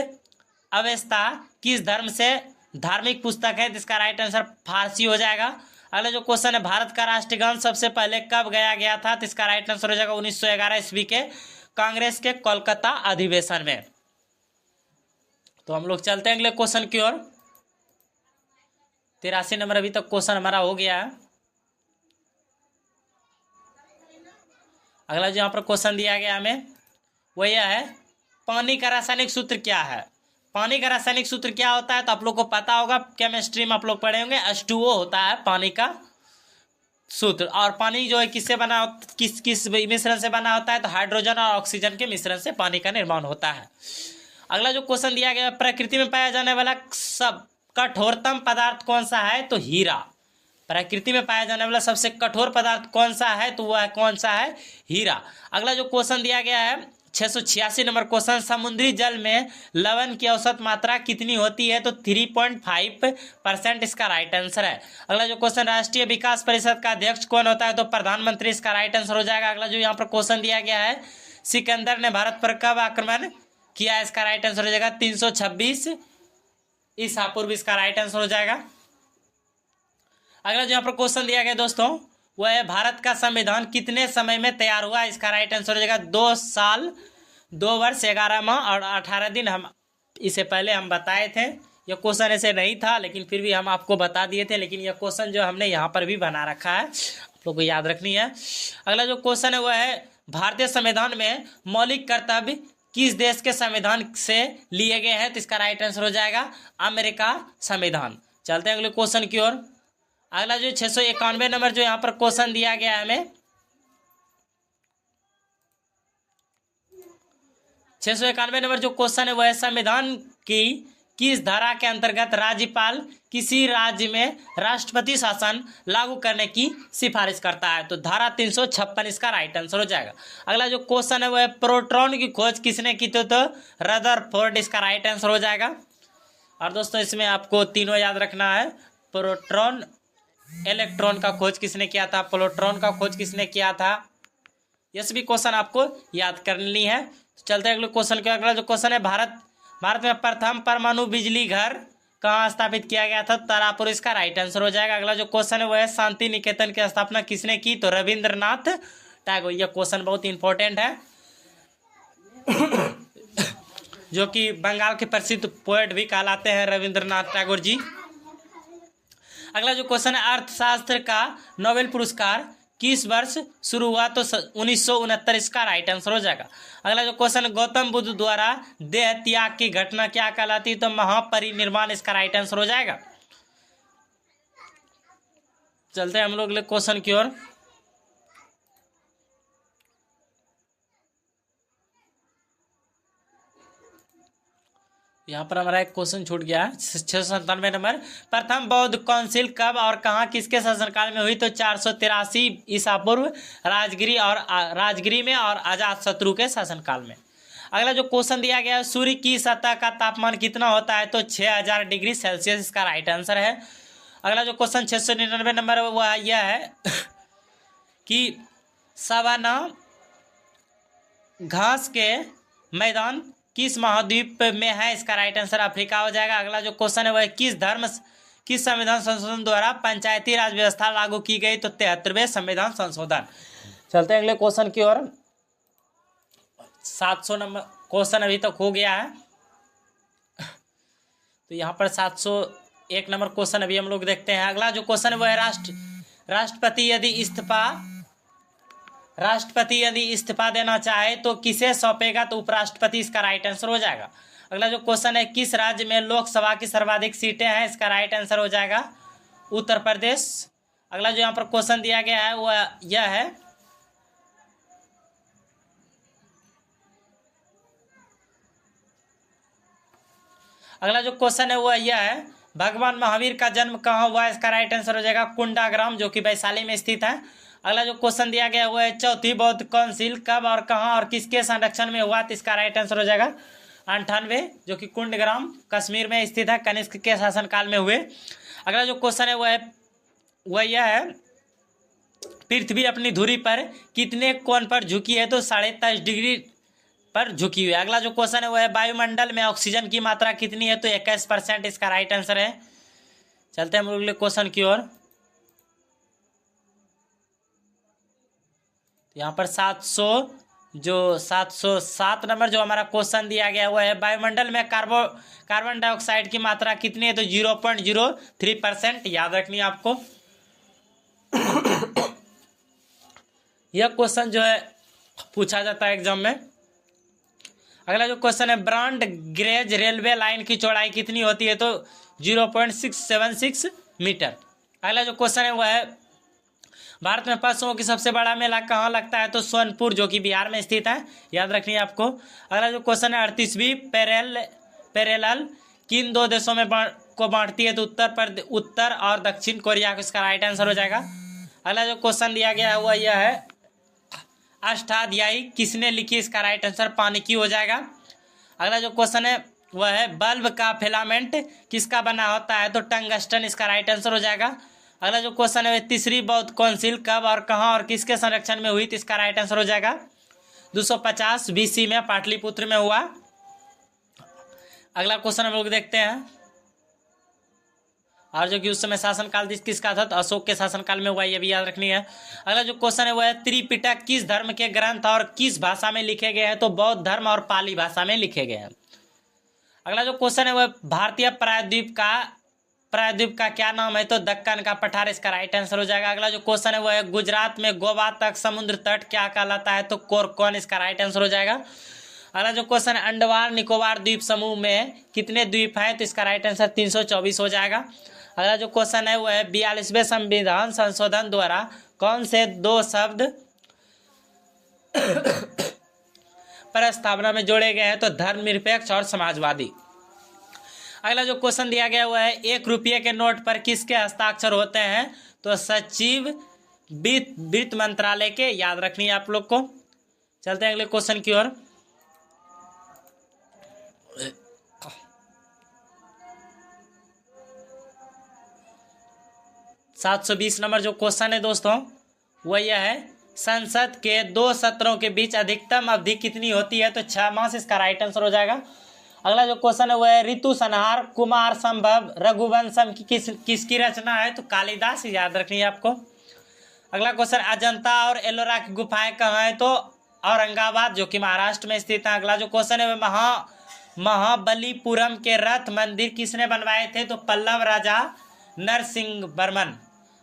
अवेस्ता किस धर्म से धार्मिक पुस्तक है? तो इसका राइट आंसर फारसी हो जाएगा। अगला जो क्वेश्चन है भारत का राष्ट्रगान सबसे पहले कब गाया गया था? तो इसका राइट आंसर हो जाएगा 1911 ईस्वी के कांग्रेस के कोलकाता अधिवेशन में। तो हम लोग चलते हैं अगले क्वेश्चन की ओर। 83 नंबर अभी तक क्वेश्चन हमारा हो गया है। अगला जो यहाँ पर क्वेश्चन दिया गया हमें वो यह है पानी का रासायनिक सूत्र क्या है? पानी का रासायनिक सूत्र क्या होता है? तो आप लोग को पता होगा, केमिस्ट्री में आप लोग पढ़े होंगे, H2O होता है पानी का सूत्र। और पानी जो है किससे बना, किस मिश्रण से बना होता है? तो हाइड्रोजन और ऑक्सीजन के मिश्रण से पानी का निर्माण होता है। अगला जो क्वेश्चन दिया गया प्रकृति में पाया जाने वाला सब कठोरतम पदार्थ कौन सा है? तो हीरा। प्रकृति में पाया जाने वाला सबसे कठोर पदार्थ कौन सा है? तो वह कौन सा है? हीरा। अगला जो क्वेश्चन दिया गया है 686 नंबर क्वेश्चन समुद्री जल में लवण की औसत मात्रा कितनी होती है? तो 3.5%, इसका राइट आंसर है। अगला जो क्वेश्चन राष्ट्रीय विकास परिषद का अध्यक्ष कौन होता है? तो प्रधानमंत्री, इसका राइट आंसर हो जाएगा। अगला जो यहाँ पर क्वेश्चन दिया गया है सिकंदर ने भारत पर कब आक्रमण किया? इसका राइट आंसर हो जाएगा 326 ईसा पूर्व, इसका राइट आंसर हो जाएगा। अगला जो यहाँ पर क्वेश्चन दिया गया दोस्तों वह है भारत का संविधान कितने समय में तैयार हुआ? इसका राइट आंसर हो जाएगा 2 साल 2 वर्ष 11 माह और 18 दिन। हम इससे पहले हम बताए थे, यह क्वेश्चन ऐसे नहीं था लेकिन फिर भी हम आपको बता दिए थे, लेकिन यह क्वेश्चन जो हमने यहाँ पर भी बना रखा है आप लोग को याद रखनी है। अगला जो क्वेश्चन है वह है भारतीय संविधान में मौलिक कर्तव्य किस देश के संविधान से लिए गए हैं? तो इसका राइट आंसर हो जाएगा अमेरिका संविधान। चलते हैं अगले क्वेश्चन की ओर। अगला जो 691 नंबर जो यहाँ पर क्वेश्चन दिया गया है हमें 691 नंबर जो क्वेश्चन है वह संविधान की किस धारा के अंतर्गत राज्यपाल किसी राज्य में राष्ट्रपति शासन लागू करने की सिफारिश करता है? तो धारा 356, इसका राइट आंसर हो जाएगा। अगला जो क्वेश्चन है वह प्रोटॉन की खोज किसने की? तो रदरफोर्ड, इसका राइट आंसर हो जाएगा। और दोस्तों इसमें आपको तीनों याद रखना है, प्रोटॉन, इलेक्ट्रॉन का खोज किसने किया था, प्रोटॉन का खोज किसने किया था, ये सभी क्वेश्चन आपको याद करनी है। चलते हैं अगले क्वेश्चन के। अगला जो क्वेश्चन है भारत में प्रथम परमाणु बिजली घर कहाँ स्थापित किया गया था? तारापुर, इसका राइट आंसर हो जाएगा। अगला जो क्वेश्चन है वह है शांति निकेतन की स्थापना किसने की? तो रविंद्रनाथ टैगोर। यह क्वेश्चन बहुत इंपॉर्टेंट है जो कि बंगाल के प्रसिद्ध पोएट भी कहलाते हैं रविंद्रनाथ टैगोर जी। अगला जो क्वेश्चन है अर्थशास्त्र का नोबेल पुरस्कार किस वर्ष शुरू हुआ? तो 1969, इसका राइट आंसर हो जाएगा। अगला जो क्वेश्चन गौतम बुद्ध द्वारा देह त्याग की घटना क्या कहलाती है? तो महापरिनिर्वाण, इसका राइट आंसर हो जाएगा। चलते हैं हम लोग अगले क्वेश्चन की ओर। यहाँ पर हमारा एक क्वेश्चन छूट गया है 697 नंबर। प्रथम बौद्ध काउंसिल कब और कहाँ किसके शासनकाल में हुई? तो 483 ईसा पूर्व राजगिरी में और अजातशत्रु के शासनकाल में। अगला जो क्वेश्चन दिया गया है सूर्य की सतह का तापमान कितना होता है? तो 6000 डिग्री सेल्सियस, इसका राइट आंसर है। अगला जो क्वेश्चन 699 नंबर वह यह है कि सवाना घास के मैदान किस महाद्वीप में है? इसका राइट आंसर अफ्रीका हो जाएगा। अगला जो क्वेश्चन है वह किस संविधान संशोधन द्वारा पंचायती राज व्यवस्था लागू की गई? तो 73वें संविधान संशोधन। चलते हैं अगले क्वेश्चन की ओर। 700 नंबर क्वेश्चन अभी तक हो गया है, तो यहाँ पर 701 नंबर क्वेश्चन अभी हम लोग देखते हैं। अगला जो क्वेश्चन है वो है राष्ट्रपति यदि इस्तीफा देना चाहे तो किसे सौंपेगा? तो उपराष्ट्रपति इसका राइट आंसर हो जाएगा। अगला जो क्वेश्चन है, किस राज्य में लोकसभा की सर्वाधिक सीटें हैं? इसका राइट आंसर हो जाएगा उत्तर प्रदेश। अगला जो यहाँ पर क्वेश्चन दिया गया है वो यह है, अगला जो क्वेश्चन है वो यह है, भगवान महावीर का जन्म कहाँ हुआ? इसका राइट आंसर हो जाएगा कुंडाग्राम, जो कि वैशाली में स्थित है। अगला जो क्वेश्चन दिया गया वो है, चौथी बौद्ध काउंसिल कब और कहाँ और किसके संरक्षण में हुआ? तो इसका राइट आंसर हो जाएगा 98, जो कि कुंडग्राम कश्मीर में स्थित है, कनिष्क के शासनकाल में हुए। अगला जो क्वेश्चन है वह यह है, पृथ्वी अपनी धुरी पर कितने कोण पर झुकी है? तो 23.5 डिग्री पर झुकी हुई है। अगला जो क्वेश्चन है वह है, वायुमंडल में ऑक्सीजन की मात्रा कितनी है? तो 21% इसका राइट आंसर है। चलते हैं हम अगले क्वेश्चन की ओर। यहाँ पर 707 नंबर जो हमारा क्वेश्चन दिया गया हुआ है, वायुमंडल में कार्बन डाइऑक्साइड की मात्रा कितनी है? तो 0.03%, याद रखनी है आपको। यह क्वेश्चन जो है पूछा जाता है एग्जाम में। अगला जो क्वेश्चन है, ब्रॉड गेज रेलवे लाइन की चौड़ाई कितनी होती है? तो 0.676 मीटर। अगला जो क्वेश्चन है वह है, भारत में पशुओं की सबसे बड़ा मेला कहाँ लगता है? तो सोनपुर, जो कि बिहार में स्थित है, याद रखनी है आपको। अगला जो क्वेश्चन है, 38वीं पैरेलल किन दो देशों में को बांटती है? तो उत्तर और दक्षिण कोरिया को इसका राइट आंसर हो जाएगा। अगला जो क्वेश्चन दिया गया है वह यह है, अष्टाध्यायी किसने लिखी? इसका राइट आंसर पाणिनि हो जाएगा। अगला जो क्वेश्चन है वह है, बल्ब का फिलामेंट किसका बना होता है? तो टंगस्टन, इसका राइट आंसर हो जाएगा। अगला जो क्वेश्चन है, तीसरी बौद्ध काउंसिल कब और कहाँ और किसके संरक्षण में हुई? तो इसका राइट आंसर हो जाएगा 250 BC में पाटलिपुत्र में हुआ। अगला क्वेश्चन हम लोग देखते हैं, और जो कि उस समय शासनकाल किसका था? तो अशोक के शासनकाल में हुआ, ये भी याद रखनी है। अगला जो क्वेश्चन है वह है, त्रिपिटक किस धर्म के ग्रंथ और किस भाषा में लिखे गए हैं? तो बौद्ध धर्म और पाली भाषा में लिखे गए हैं। अगला जो क्वेश्चन है वह भारतीय प्रायद्वीप का क्या नाम है? तो दक्कन का पठार, इसका राइट आंसर हो जाएगा। अगला जो क्वेश्चन है वह है, गुजरात में गोवा तक समुद्र तट क्या कहलाता है? तो कोरकोन, इसका राइट आंसर हो जाएगा। अगला जो क्वेश्चन है, अंडमान निकोबार द्वीप समूह में कितने द्वीप हैं? तो इसका राइट आंसर 324 हो जाएगा। अगला जो क्वेश्चन है वह है, 42वें संविधान संशोधन द्वारा कौन से दो शब्द प्रस्तावना में जोड़े गए हैं? तो धर्मनिरपेक्ष और समाजवादी। अगला जो क्वेश्चन दिया गया हुआ है, 1 रुपये के नोट पर किसके हस्ताक्षर होते हैं? तो सचिव वित्त मंत्रालय के, याद रखनी है आप लोग को। चलते हैं अगले क्वेश्चन की ओर। सात 720 नंबर जो क्वेश्चन है दोस्तों वह यह है, संसद के 2 सत्रों के बीच अधिकतम अवधि कितनी होती है? तो 6 मास, इसका राइट आंसर हो जाएगा। अगला जो क्वेश्चन है वह है, ऋतु संहार कुमार संभव रघुवंशम की किसकी रचना है? तो कालिदास, याद रखनी है आपको। अगला क्वेश्चन, अजंता और एलोरा की गुफाएं कहाँ है? तो औरंगाबाद, जो कि महाराष्ट्र में स्थित है। अगला जो क्वेश्चन है वह, महाबलीपुरम के रथ मंदिर किसने बनवाए थे? तो पल्लव राजा नरसिंह वर्मन।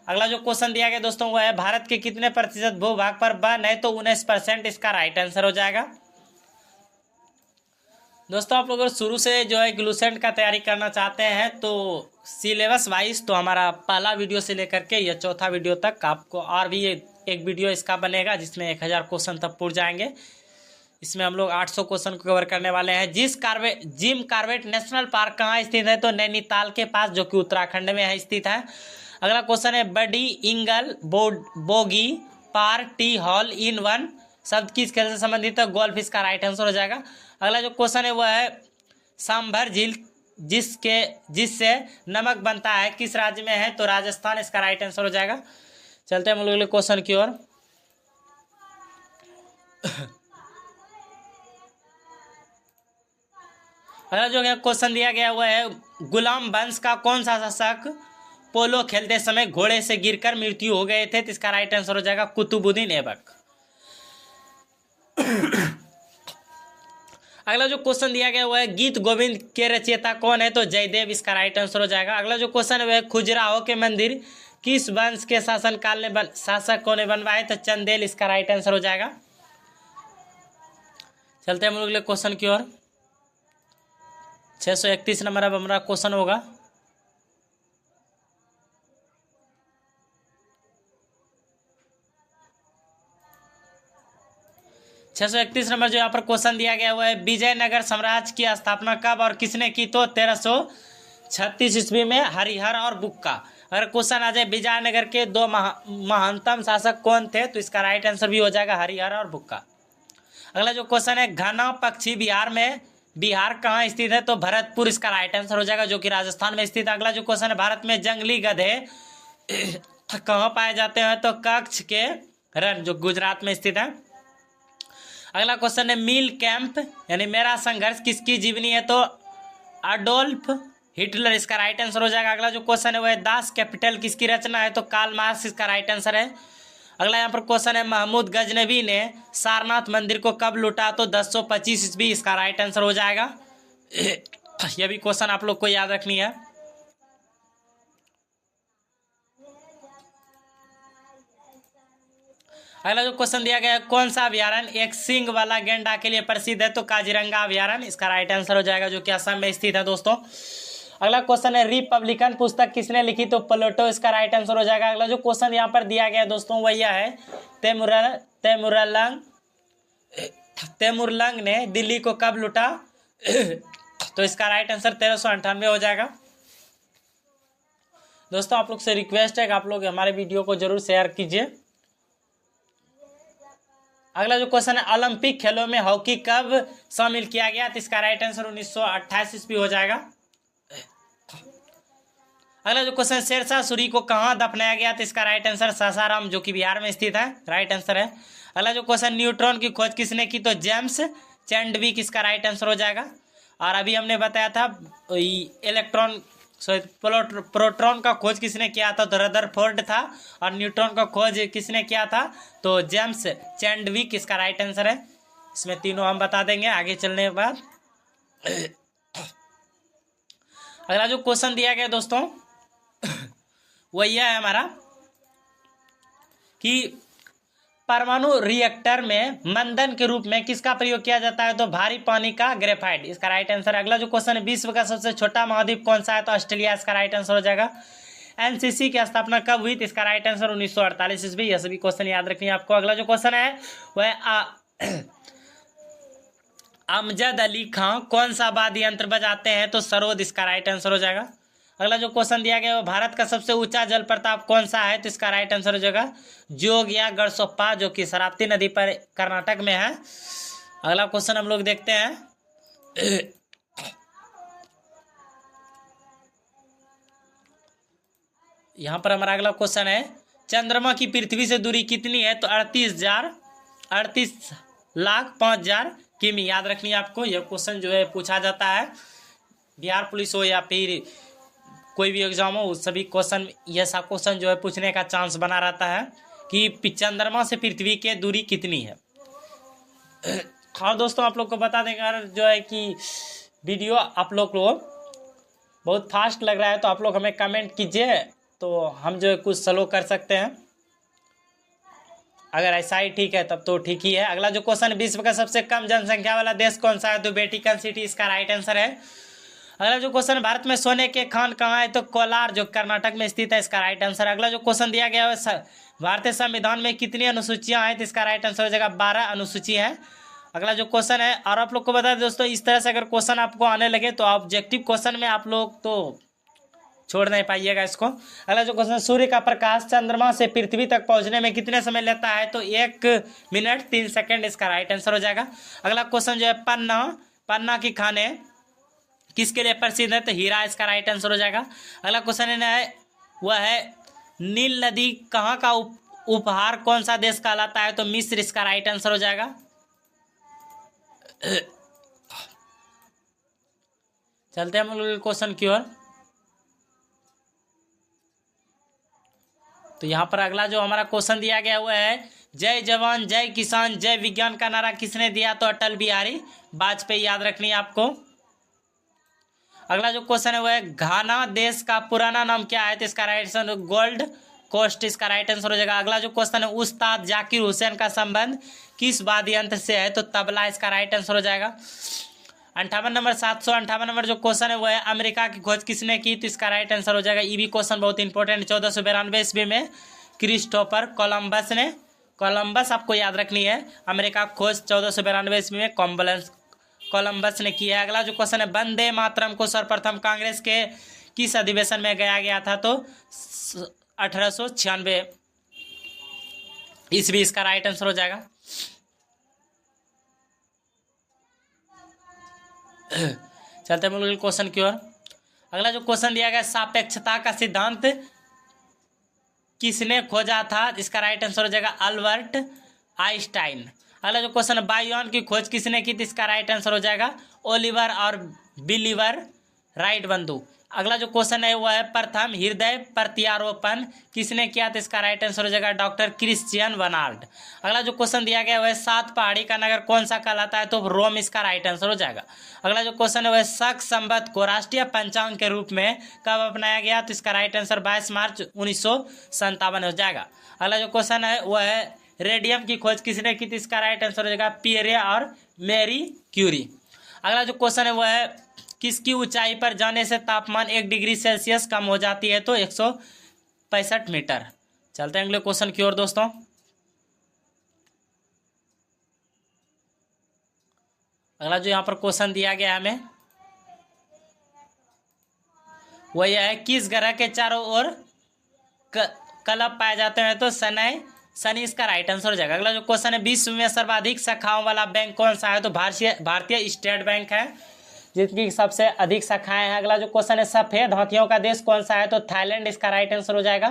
अगला जो क्वेश्चन दिया गया दोस्तों वह है, भारत के कितने प्रतिशत भूभाग पर वन है? तो 19%, इसका राइट आंसर हो जाएगा। दोस्तों आप लोग अगर शुरू से जो है ग्लूसेंट का तैयारी करना चाहते हैं तो सिलेबस वाइज तो हमारा पहला वीडियो से लेकर के यह चौथा वीडियो तक आपको और भी एक वीडियो इसका बनेगा, जिसमें 1000 क्वेश्चन तक पूर जाएंगे। इसमें हम लोग 800 क्वेश्चन को कवर करने वाले हैं। जिम कॉर्बेट नेशनल पार्क कहाँ स्थित है? तो नैनीताल के पास, जो कि उत्तराखंड में है स्थित है। अगला क्वेश्चन है, birdie eagle bogey par tee hole in one शब्द किस खेल से संबंधित है? गोल्फ, इसका राइट आंसर हो जाएगा। अगला जो क्वेश्चन है वह है, सांभर झील जिससे नमक बनता है किस राज्य में है? तो राजस्थान, इसका राइट आंसर हो जाएगा। चलते हैं हम लोग क्वेश्चन की ओर। अगला जो क्वेश्चन दिया गया हुआ है, गुलाम वंश का कौन सा शासक पोलो खेलते समय घोड़े से गिरकर मृत्यु हो गए थे? तो इसका राइट आंसर हो जाएगा कुतुबुद्दीन ऐबक। अगला जो क्वेश्चन दिया गया वो है गीत गोविंद के रचयिता कौन है? तो जयदेव इसका राइट आंसर हो जाएगा। अगला जो क्वेश्चन है वह खजुराहो के मंदिर किस वंश के शासनकाल में शासकों ने बनवाए? तो चंदेल इसका राइट आंसर हो जाएगा। चलते हैं हम लोग अगले क्वेश्चन की ओर। 631 नंबर अब हमारा क्वेश्चन होगा। छः सौ 31 नंबर जो यहाँ पर क्वेश्चन दिया गया हुआ है विजयनगर साम्राज्य की स्थापना कब और किसने की? तो 1336 ईस्वी में हरिहर और बुक्का। अगर क्वेश्चन आ जाए विजयनगर के दो महानतम शासक कौन थे? तो इसका राइट आंसर भी हो जाएगा हरिहर और बुक्का। अगला जो क्वेश्चन है घना पक्षी बिहार में, बिहार कहाँ स्थित है? तो भरतपुर इसका राइट आंसर हो जाएगा, जो कि राजस्थान में स्थित है। अगला जो क्वेश्चन है भारत में जंगली गधे कहाँ पाए जाते हैं? तो कच्छ के रण जो गुजरात में स्थित है। अगला क्वेश्चन है मील कैंप यानी मेरा संघर्ष किसकी जीवनी है? तो अडोल्फ हिटलर इसका राइट आंसर हो जाएगा। अगला जो क्वेश्चन है वह दास कैपिटल किसकी रचना है? तो कार्ल मार्क्स इसका राइट आंसर है। अगला यहाँ पर क्वेश्चन है महमूद गजनवी ने सारनाथ मंदिर को कब लूटा? तो 1025 ईस्वी इसका राइट आंसर हो जाएगा। यह भी क्वेश्चन आप लोग को याद रखनी है। अगला जो क्वेश्चन दिया गया है कौन सा अभ्यारण्य एक सींग वाला गेंडा के लिए प्रसिद्ध है? तो काजीरंगा अभ्यारण्य इसका राइट आंसर हो जाएगा, जो कि असम में स्थित है दोस्तों। अगला क्वेश्चन है रिपब्लिकन पुस्तक किसने लिखी? तो प्लेटो इसका राइट आंसर हो जाएगा। अगला जो क्वेश्चन यहाँ पर दिया गया है दोस्तों वह यह है तैमुरलंग ने दिल्ली को कब लूटा? तो इसका राइट आंसर 1398 हो जाएगा। दोस्तों आप लोग से रिक्वेस्ट है कि आप लोग हमारे वीडियो को जरूर शेयर कीजिए। अगला जो क्वेश्चन है ओलंपिक खेलों में हॉकी कब शामिल किया गया? तो इसका राइट आंसर 1928 ईस्वी हो जाएगा। अगला जो क्वेश्चन शेरशाह सूरी को कहाँ दफनाया गया? तो इसका राइट आंसर सासाराम जो कि बिहार में स्थित है, राइट आंसर है। अगला जो क्वेश्चन न्यूट्रॉन की खोज किसने की? तो जेम्स चैडविक इसका राइट आंसर हो जाएगा। और अभी हमने बताया था प्रोटॉन का खोज किसने किया था? तो रदरफोर्ड था। और न्यूट्रॉन का खोज किसने किया था? तो जेम्स चैडविक इसका राइट आंसर है। इसमें तीनों हम बता देंगे आगे चलने के बाद। अगला जो क्वेश्चन दिया गया दोस्तों वो यह है हमारा कि परमाणु रिएक्टर में मंदन के रूप में किसका प्रयोग किया जाता है? तो भारी पानी का ग्रेफाइट इसका राइट आंसर। अगला जो क्वेश्चन है विश्व का सबसे छोटा महाद्वीप कौन सा है? तो ऑस्ट्रेलिया इसका राइट आंसर हो जाएगा। एनसीसी की स्थापना कब हुई? तो इसका राइट आंसर 1948 ईस्वी। यह सभी क्वेश्चन याद रखनी है आपको। अगला जो क्वेश्चन है वह अमजद अली खां कौन सा वाद्य यंत्र बजाते हैं? तो सरोद इसका राइट आंसर हो जाएगा। अगला जो क्वेश्चन दिया गया है वो भारत का सबसे ऊंचा जल प्रपात कौन सा है? तो इसका राइट आंसर हो जाएगा जोग या गढ़सोप्पा जो कि शरावती नदी पर कर्नाटक में है। अगला क्वेश्चन हम लोग देखते हैं। यहाँ पर हमारा अगला क्वेश्चन है चंद्रमा की पृथ्वी से दूरी कितनी है? तो 38,05,000 किमी। याद रखनी है आपको, यह क्वेश्चन जो है पूछा जाता है बिहार पुलिस हो या फिर कोई भी एग्जाम हो, सभी क्वेश्चन यह सब क्वेश्चन जो है पूछने का चांस बना रहता है कि चंद्रमा से पृथ्वी की दूरी कितनी है। हाँ दोस्तों आप लोग को बता देंगे अगर जो है कि वीडियो आप लोग को बहुत फास्ट लग रहा है तो आप लोग हमें कमेंट कीजिए, तो हम जो है कुछ स्लो कर सकते हैं। अगर ऐसा ही ठीक है तब तो ठीक ही है। अगला जो क्वेश्चन विश्व का सबसे कम जनसंख्या वाला देश कौन सा है? तो वेटिकन सिटी इसका राइट आंसर है। अगला जो क्वेश्चन भारत में सोने के खान कहाँ है? तो कोलार जो कर्नाटक में स्थित है, इसका राइट आंसर। अगला जो क्वेश्चन दिया गया है भारतीय संविधान में कितनी अनुसूचियां हैं? तो इसका राइट आंसर हो जाएगा 12 अनुसूची है। अगला जो क्वेश्चन है और आप लोग को बता दें दोस्तों इस तरह से अगर क्वेश्चन आपको आने लगे तो ऑब्जेक्टिव क्वेश्चन में आप लोग तो छोड़ नहीं पाइएगा इसको। अगला जो क्वेश्चन सूर्य का प्रकाश चंद्रमा से पृथ्वी तक पहुंचने में कितने समय लेता है? तो 1 मिनट 3 सेकंड इसका राइट आंसर हो जाएगा। अगला क्वेश्चन जो है पन्ना की खाने किसके लिए प्रसिद्ध है? तो हीरा इसका राइट आंसर हो जाएगा। अगला क्वेश्चन है वह है नील नदी कहाँ का उपहार कौन सा देश कहलाता है? तो मिस्र इसका राइट आंसर हो जाएगा। चलते हैं हम लोग क्वेश्चन की ओर। तो यहाँ पर अगला जो हमारा क्वेश्चन दिया गया हुआ है, जय जवान जय किसान जय विज्ञान का नारा किसने दिया? तो अटल बिहारी वाजपेयी, याद रखनी है आपको। अगला जो क्वेश्चन है वो है, घाना देश का पुराना नाम क्या है? तो इसका राइट आंसर गोल्ड कोस्ट, इसका राइट आंसर हो जाएगा। अगला जो क्वेश्चन है, उस्ताद जाकिर हुसैन का संबंध किस वाद्य यंत्र से है? तो तबला, इसका राइट आंसर हो जाएगा। 58 नंबर 758 नंबर जो क्वेश्चन है वो है, अमेरिका की खोज किसने की? तो इसका राइट आंसर हो जाएगा, ये भी क्वेश्चन बहुत इंपॉर्टेंट, 1492 ईस्वी में क्रिस्टोफर कोलंबस ने, कोलंबस आपको याद रखनी है, अमेरिका की खोज 1492 ईस्वी में कोलंबस ने किया है। अगला जो क्वेश्चन है, वंदे मातरम को सर्वप्रथम कांग्रेस के किस अधिवेशन में गाया गया था? तो 1896 ईस्वी, इसका राइट आंसर हो जाएगा। चलते हैं बिल्कुल क्वेश्चन की ओर। अगला जो क्वेश्चन दिया गया, सापेक्षता का सिद्धांत किसने खोजा था? इसका राइट आंसर हो जाएगा अल्बर्ट आइंस्टाइन। अगला जो क्वेश्चन है, बायोन की खोज किसने की? इसका राइट आंसर हो जाएगा ओलिवर और बिलीवर राइट बंधु। अगला जो क्वेश्चन है वो है, प्रथम हृदय प्रत्यारोपण किसने किया? तो इसका राइट आंसर हो जाएगा डॉक्टर क्रिश्चियन बर्नार्ड। अगला जो क्वेश्चन दिया गया है, सात पहाड़ी का नगर कौन सा कहलाता है? तो रोम, इसका राइट आंसर हो जाएगा। अगला जो क्वेश्चन है वह, शक संवत को राष्ट्रीय पंचांग के रूप में कब अपनाया गया? तो इसका राइट आंसर 22 मार्च 1957 हो जाएगा। अगला जो क्वेश्चन है वह है, रेडियम की खोज किसने की? इसका राइट आंसर हो जाएगा पियरे और मैरी क्यूरी। अगला जो क्वेश्चन है वह है, किसकी ऊंचाई पर जाने से तापमान 1 डिग्री सेल्सियस कम हो जाती है? तो 165 मीटर। चलते हैं अगले क्वेश्चन की ओर दोस्तों। अगला जो यहाँ पर क्वेश्चन दिया गया है हमें वह यह है, किस ग्रह के चारों ओर कलप पाए जाते हैं? तो शनि, इसका राइट आंसर हो जाएगा। अगला जो क्वेश्चन है, विश्व में सर्वाधिक शाखाओं वाला बैंक कौन सा है? तो भारतीय स्टेट बैंक है, जिसकी सबसे अधिक शाखाएं हैं। अगला जो क्वेश्चन है, सफेद हाथियों का देश कौन सा है? तो थाईलैंड, इसका राइट आंसर हो जाएगा।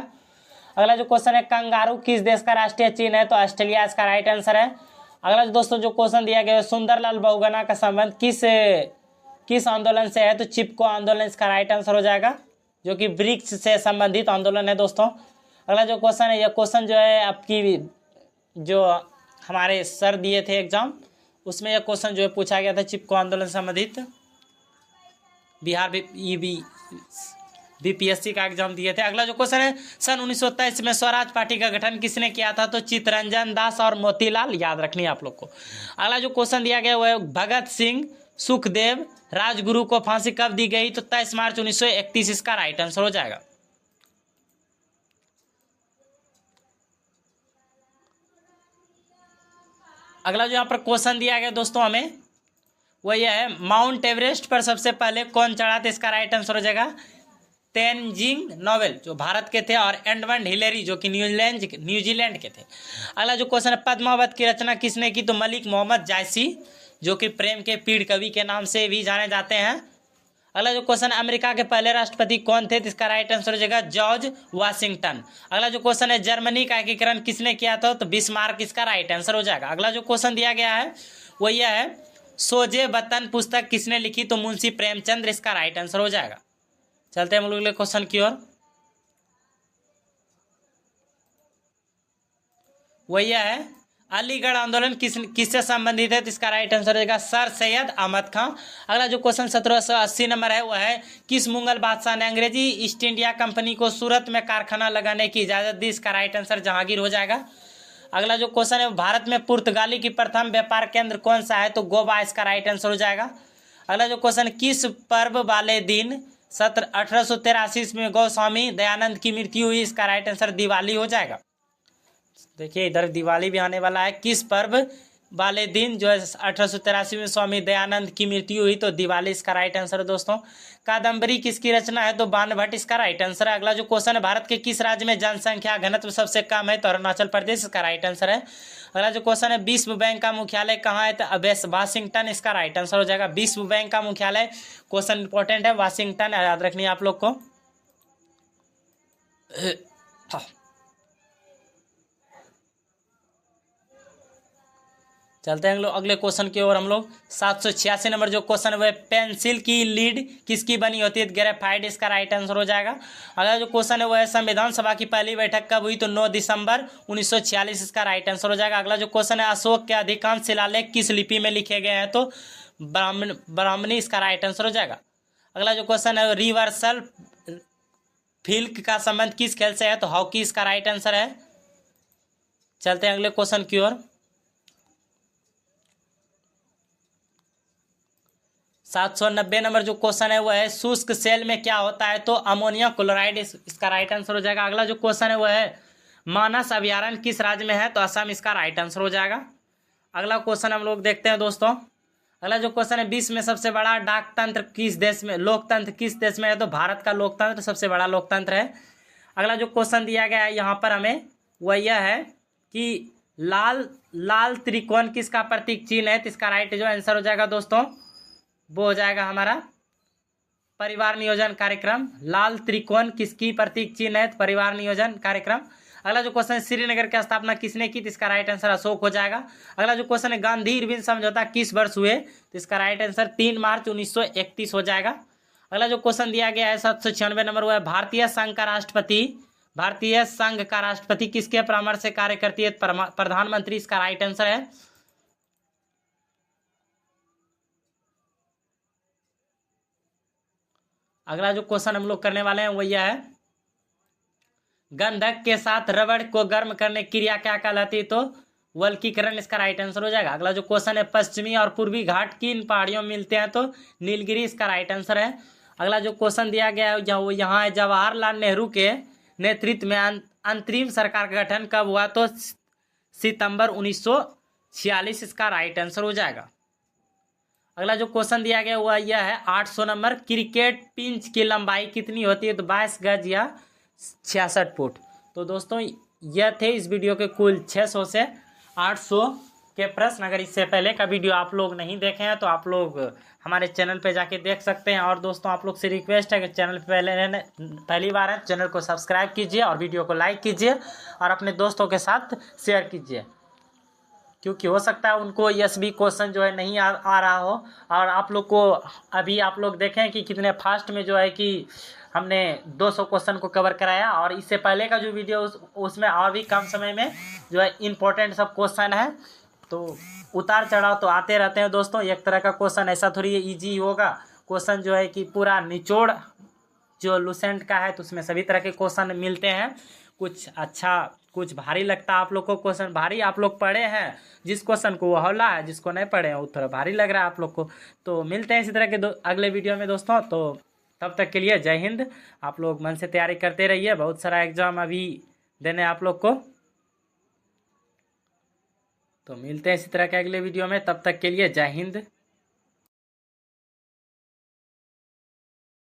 अगला जो क्वेश्चन है, कंगारू किस देश का राष्ट्रीय चिन्ह है? तो ऑस्ट्रेलिया, इसका राइट आंसर है। अगला दोस्तों जो क्वेश्चन दिया गया है, सुंदरलाल बहुगुणा का संबंध किस आंदोलन से है? तो चिपको आंदोलन, इसका राइट आंसर हो जाएगा, जो कि ब्रिक्स से संबंधित आंदोलन है दोस्तों। अगला जो क्वेश्चन है, यह क्वेश्चन जो है आपकी जो हमारे सर दिए थे एग्जाम, उसमें यह क्वेश्चन जो है पूछा गया था, चिपको आंदोलन से संबंधित, बिहार बीपीएससी का एग्जाम दिए थे। अगला जो क्वेश्चन है, सन 1923 में स्वराज पार्टी का गठन किसने किया था? तो चित्तरंजन दास और मोतीलाल, याद रखनी है आप लोग को। अगला जो क्वेश्चन दिया गया वो है, भगत सिंह सुखदेव राजगुरु को फांसी कब दी गई? तो 23 मार्च 1931, इसका राइट आंसर हो जाएगा। अगला जो यहाँ पर क्वेश्चन दिया गया दोस्तों हमें वो यह है, माउंट एवरेस्ट पर सबसे पहले कौन चढ़ा था? इसका राइट आंसर हो जाएगा तेनजिंग नोवेल, जो भारत के थे, और एडमंड हिलेरी, जो कि न्यूजीलैंड के थे। अगला जो क्वेश्चन है, पद्मावत की रचना किसने की? तो मलिक मोहम्मद जायसी, जो कि प्रेम के पीड़ कवि के नाम से भी जाने जाते हैं। अगला जो क्वेश्चन, अमेरिका के पहले राष्ट्रपति कौन थे? तो इसका राइट आंसर हो जाएगा जॉर्ज वाशिंगटन। अगला जो क्वेश्चन है, जर्मनी का एकीकरण किसने किया था? तो बिस्मार्क, इसका राइट आंसर हो जाएगा। अगला जो क्वेश्चन दिया गया है वो यह है, सोजे वतन पुस्तक किसने लिखी? तो मुंशी प्रेमचंद, इसका राइट आंसर हो जाएगा। चलते हैं अगले क्वेश्चन की ओर। वो यह है, अलीगढ़ आंदोलन किससे संबंधित है? तो इसका राइट आंसर हो जाएगा सर सैयद अहमद खां। अगला जो क्वेश्चन 1780 नंबर है वह है, किस मुगल बादशाह ने अंग्रेजी ईस्ट इंडिया कंपनी को सूरत में कारखाना लगाने की इजाजत दी? इसका राइट आंसर जहांगीर हो जाएगा। अगला जो क्वेश्चन है, भारत में पुर्तगाली की प्रथम व्यापार केंद्र कौन सा है? तो गोवा, इसका राइट आंसर हो जाएगा। अगला जो क्वेश्चन, किस पर्व वाले दिन 1883 में गोस्वामी दयानंद की मृत्यु हुई? इसका राइट आंसर दिवाली हो जाएगा। देखिए इधर दिवाली भी आने वाला है, किस पर्व वाले दिन जो है 1883 में स्वामी दयानंद की मृत्यु हुई? तो दिवाली, इसका राइट आंसर है दोस्तों। कादम्बरी किसकी रचना है? तो बाणभट्ट, इसका राइट आंसर है। अगला जो क्वेश्चन है, भारत के किस राज्य में जनसंख्या घनत्व सबसे कम है? तो अरुणाचल प्रदेश, इसका राइट आंसर है। अगला जो क्वेश्चन है, विश्व बैंक का मुख्यालय कहाँ है? तो वाशिंगटन, इसका राइट आंसर हो जाएगा। विश्व बैंक का मुख्यालय, क्वेश्चन इंपॉर्टेंट है, वाशिंगटन, याद रखनी है आप लोग को। चलते हैं अगले क्वेश्चन की ओर हम लोग। 786 नंबर जो क्वेश्चन है वह पेंसिल की लीड किसकी बनी होती है? ग्रेफाइट इसका राइट आंसर हो जाएगा। अगला जो क्वेश्चन है वह है संविधान सभा की पहली बैठक कब हुई? तो 9 दिसंबर 1946 इसका राइट आंसर हो जाएगा। अगला जो क्वेश्चन है अशोक के अधिकांश शिलालेख किस लिपि में लिखे गए हैं? तो ब्राह्मणी इसका राइट आंसर हो जाएगा। अगला जो क्वेश्चन है रिवर्सल फील्ड का संबंध किस खेल से है? तो हॉकी इसका राइट आंसर है। चलते हैं अगले क्वेश्चन की ओर। 790 नंबर जो क्वेश्चन है वह है शुष्क सेल में क्या होता है? तो अमोनिया क्लोराइड इसका राइट आंसर हो जाएगा। अगला जो क्वेश्चन है वह है मानस अभयारण्य किस राज्य में है? तो असम इसका राइट आंसर हो जाएगा। अगला क्वेश्चन हम लोग देखते हैं दोस्तों। अगला जो क्वेश्चन है विश्व में सबसे बड़ा डाकतंत्र किस देश में, लोकतंत्र किस देश में है? तो भारत का लोकतंत्र सबसे बड़ा लोकतंत्र है। अगला जो क्वेश्चन दिया गया है यहाँ पर हमें वह यह है कि लाल त्रिकोण किसका प्रतीक चिन्ह है? तो इसका राइट जो आंसर हो जाएगा दोस्तों वो हो जाएगा हमारा परिवार नियोजन कार्यक्रम। लाल त्रिकोण किसकी प्रतीक चिन्ह है? परिवार नियोजन कार्यक्रम। अगला जो क्वेश्चन है श्रीनगर की स्थापना किसने की? तो इसका राइट आंसर अशोक हो जाएगा। अगला जो क्वेश्चन है गांधी इरविन समझौता किस वर्ष हुए? तो इसका राइट आंसर 3 मार्च 1931 हो जाएगा। अगला जो क्वेश्चन दिया गया है 796 नंबर वो है भारतीय संघ का राष्ट्रपति किसके परामर्श से कार्य करती है? प्रधानमंत्री इसका राइट आंसर है। अगला जो क्वेश्चन हम लोग करने वाले हैं वो यह है गंधक के साथ रबड़ को गर्म करने की क्रिया क्या कहलाती है? तो वल्कीकरण इसका राइट आंसर हो जाएगा। अगला जो क्वेश्चन है पश्चिमी और पूर्वी घाट किन पहाड़ियों में मिलते हैं? तो नीलगिरी इसका राइट आंसर है। अगला जो क्वेश्चन दिया गया है वो यहाँ है जवाहरलाल नेहरू के नेतृत्व में अंतरिम सरकार का गठन कब हुआ? तो सितंबर 1946 इसका राइट आंसर हो जाएगा। अगला जो क्वेश्चन दिया गया हुआ यह है 800 नंबर क्रिकेट पिंच की लंबाई कितनी होती है? तो 22 गज या 66 फुट। तो दोस्तों यह थे इस वीडियो के कुल 600 से 800 के प्रश्न। अगर इससे पहले का वीडियो आप लोग नहीं देखे हैं तो आप लोग हमारे चैनल पे जाके देख सकते हैं। और दोस्तों आप लोग से रिक्वेस्ट है कि चैनल पे पहली बार है चैनल को सब्सक्राइब कीजिए और वीडियो को लाइक कीजिए और अपने दोस्तों के साथ शेयर कीजिए, क्योंकि हो सकता है उनको एसबी क्वेश्चन जो है नहीं आ रहा हो। और आप लोग को अभी आप लोग देखें कि कितने फास्ट में जो है कि हमने 200 क्वेश्चन को कवर कराया, और इससे पहले का जो वीडियो उसमें और भी कम समय में जो है इम्पोर्टेंट सब क्वेश्चन है। तो उतार चढ़ाव तो आते रहते हैं दोस्तों। एक तरह का क्वेश्चन ऐसा थोड़ी ईजी होगा, क्वेश्चन जो है कि पूरा निचोड़ जो लुसेंट का है तो उसमें सभी तरह के क्वेश्चन मिलते हैं। कुछ अच्छा कुछ भारी लगता है आप लोग को क्वेश्चन, भारी आप लोग पढ़े हैं जिस क्वेश्चन को वो हौला है, जिसको नहीं पढ़े हैं वो थोड़ा भारी लग रहा है आप लोग को। तो मिलते हैं इसी तरह के अगले वीडियो में दोस्तों। तो तब तक के लिए जय हिंद। आप लोग मन से तैयारी करते रहिए, बहुत सारा एग्जाम अभी देने आप लोग को। तो मिलते हैं इसी तरह के अगले वीडियो में, तब तक के लिए जय हिंद।